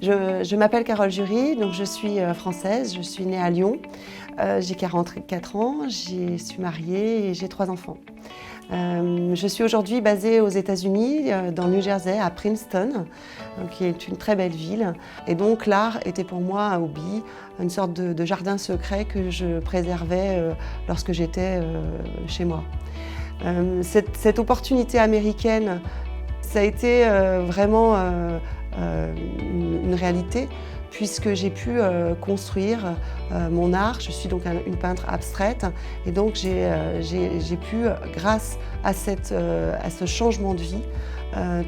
Je m'appelle Carole Jury, donc je suis française, je suis née à Lyon. J'ai 44 ans, je suis mariée et j'ai 3 enfants. Je suis aujourd'hui basée aux États-Unis, dans le New Jersey, à Princeton, qui est une très belle ville. Et donc l'art était pour moi un hobby, une sorte de jardin secret que je préservais lorsque j'étais chez moi. Cette opportunité américaine, ça a été vraiment une réalité, puisque j'ai pu construire mon art. Je suis donc une peintre abstraite et donc j'ai pu, grâce à ce changement de vie,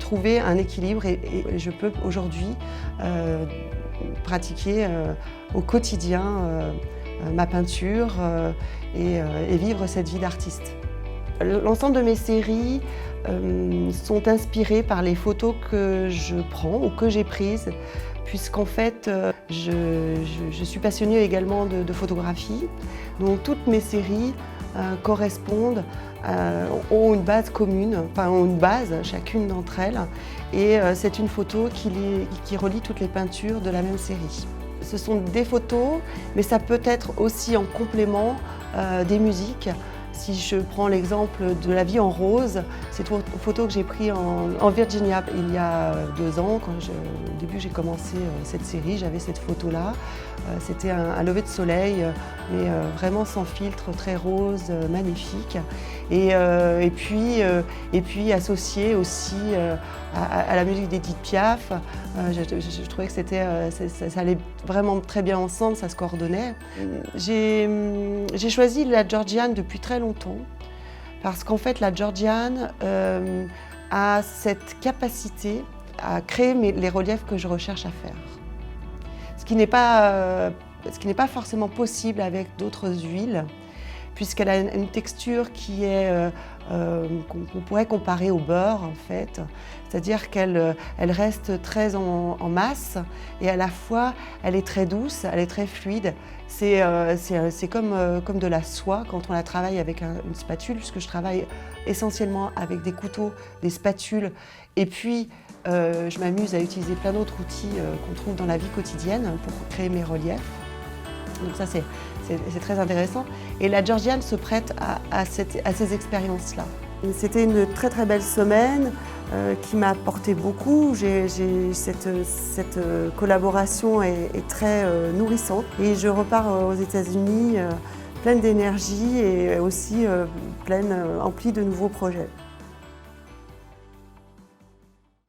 trouver un équilibre et je peux aujourd'hui pratiquer au quotidien ma peinture et vivre cette vie d'artiste. L'ensemble de mes séries sont inspirées par les photos que je prends ou que j'ai prises, puisqu'en fait, je suis passionnée également de photographie. Donc toutes mes séries correspondent, ont une base commune, enfin ont une base, chacune d'entre elles, et c'est une photo qui relie toutes les peintures de la même série. Ce sont des photos, mais ça peut être aussi en complément des musiques. Si je prends l'exemple de La vie en rose, c'est une photo que j'ai prise en Virginia il y a 2 ans. Au début j'ai commencé cette série, j'avais cette photo-là. C'était un lever de soleil, mais vraiment sans filtre, très rose, magnifique. Et puis associé aussi à la musique d'Edith Piaf. Je trouvais que ça allait vraiment très bien ensemble, ça se coordonnait. J'ai choisi la Georgian depuis très longtemps, parce qu'en fait la Georgian a cette capacité à créer les reliefs que je recherche à faire. Ce qui n'est pas forcément possible avec d'autres huiles, puisqu'elle a une texture qui est qu'on pourrait comparer au beurre en fait, c'est-à-dire qu'elle reste très en masse et à la fois elle est très douce, elle est très fluide. C'est comme de la soie quand on la travaille avec une spatule, puisque je travaille essentiellement avec des couteaux, des spatules, et puis je m'amuse à utiliser plein d'autres outils qu'on trouve dans la vie quotidienne pour créer mes reliefs. Donc ça c'est très intéressant. Et la Georgian se prête à ces expériences-là. C'était une très très belle semaine qui m'a apporté beaucoup. Cette collaboration est très nourrissante. Et je repars aux États-Unis pleine d'énergie et aussi emplie de nouveaux projets.